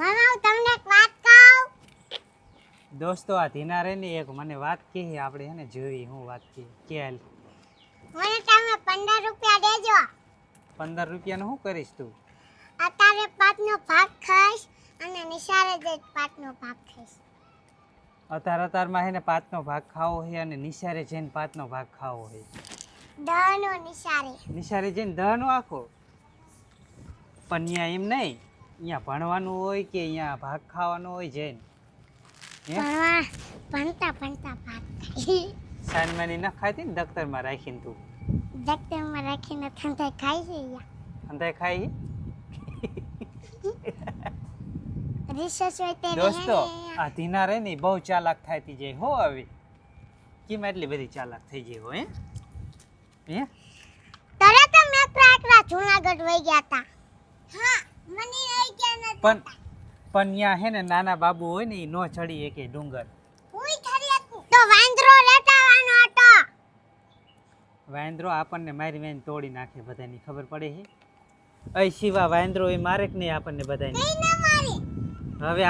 મામા હું તમને એક વાત કહું. દોસ્તો આ ધીના રે ની એક મને વાત કહી આપણે હે ને જોઈ હું વાત કહી કે હાલ મને તમે 15 રૂપિયા દેજો. 15 રૂપિયાનું શું કરીશ તું? અત્યારે 5 નો ભાગ ખાઈશ અને નિશાળે જઈ 5 નો ભાગ ખાઈશ. અતારમાં હે ને 5 નો ભાગ ખાવો છે અને નિશાળે જઈને 5 નો ભાગ ખાવો છે. 10 નો નિશાળે. નિશાળે જઈને 10 નો આખો પણ અહીંયા એમ નહીં, અહીંયા ભણવાનું હોય કે અહીંયા ભાગ ખાવાનો હોય જઈને ભણતા ભાગ ખાઈ. સાનમાની ન ખાતી ને દફતરમાં રાખીને તું દફતરમાં રાખીને ઠંડાઈ ખાઈ છે યા. ઠંડાઈ ખાઈ રિસર્ચ હોય તે દોસ્તો આ ધીના રે ને બહુ ચાલાક થાતી જાય હો. આવી કેમ એટલી બધી ચાલાક થઈ ગઈ હો? હે તરે તો મેં પ્રાકરા જૂનાગઢ વઈ ગયા હતા. હા મને લઈ ગયા નતા. પણ ન્યા હે ને નાના બાબુ હોય ને ઈ નો ચડી એકે ડુંગર. હુંય ચડી હતું તો વાંદરો લેટાવાનો હતો. વાંદરો આપણને મારી તોડી નાખે બધાની ખબર પડે છે. અય શિવા વાંદરો એ મારે કે નહીં આપણને બધાને? કઈ ના મારી. હવે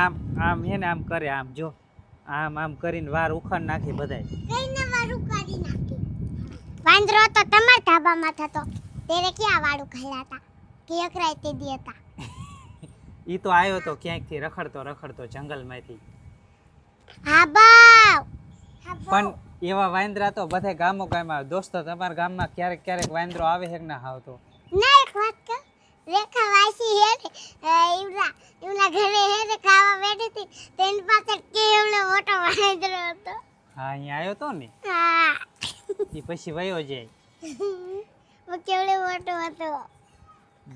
આમ હે ને આમ કરે, આમ જો આમ કરીને વાર ઉખાડ નાખે બધાય. કઈ ના વાર ઉખાડી નાખી. વાંદરો તો તમારા ધાબામાં થતો તેરે ક્યાં વાળું ખાલાતા કે અકરાય તે દી હતા. ઈ તો આવ્યો તો ક્યાંકથી રખડતો જંગલમાંથી. હા બાવ. પણ એવા વાંદરા તો બધે ગામમાં દોસ્તો તમારા ગામમાં ક્યારેક વાંદરો આવે છે કે ના આવતો? ના એક વાત કહું, રેખા વાસી હે ને એમના ઘરે હે ને ખાવા બેઠી હતી તેની પાસે કેવડો મોટો વાંદરો હતો. હા અહીંયા આવ્યો તો ને હા એ પછી વયો જાય. કેવડો મોટો હતો.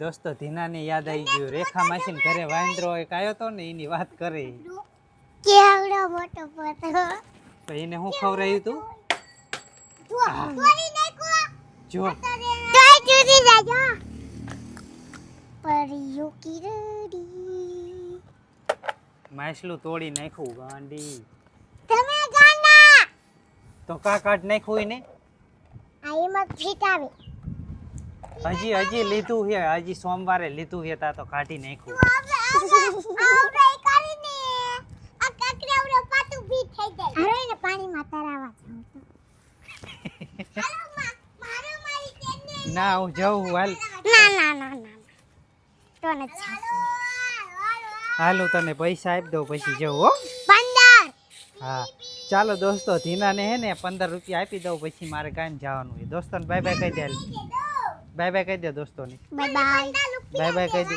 દોસ્તો ધીનાને યાદ આવી ગયું, રેખા માસીને ઘરે વાંદરો એક આવ્યો તો ને એની વાત કરે. કેવડો મોટો હતો. તો એને હું ખવરાયું તું? ચોરી નાખો. જો તોય ચોરી જાજો. પરિયો કિરડી માછલું તોડી નાખ્યું ગાંડી. તમે ગાના તો કા કાઢ નાખ્યું એને? આ એમાં ફીટાવે. હજી લીધું છે, હજી સોમવારે લીધું છે તા તો કાઢી નાખ્યું. આપણે કરીને આ કાકરાવડો પાતું ભી થઈ જાય. અરે ને પાણીમાં તરાવા જાવ તો. મારો મારી કેને. ના હું જાઉં હાલ. ના. તો ન હાલો તને પૈસા આપી દઉં પછી જવું હો. 15. હા ચાલો દોસ્તો ધીનાને હે ને 15 રૂપિયા આપી દઉં પછી મારે કામ જવાનું છે. દોસ્તોને બાય બાય કહી દે. બાય બાય કહી દે દોસ્તોને. Bye bye. બાય બાય કહી દે.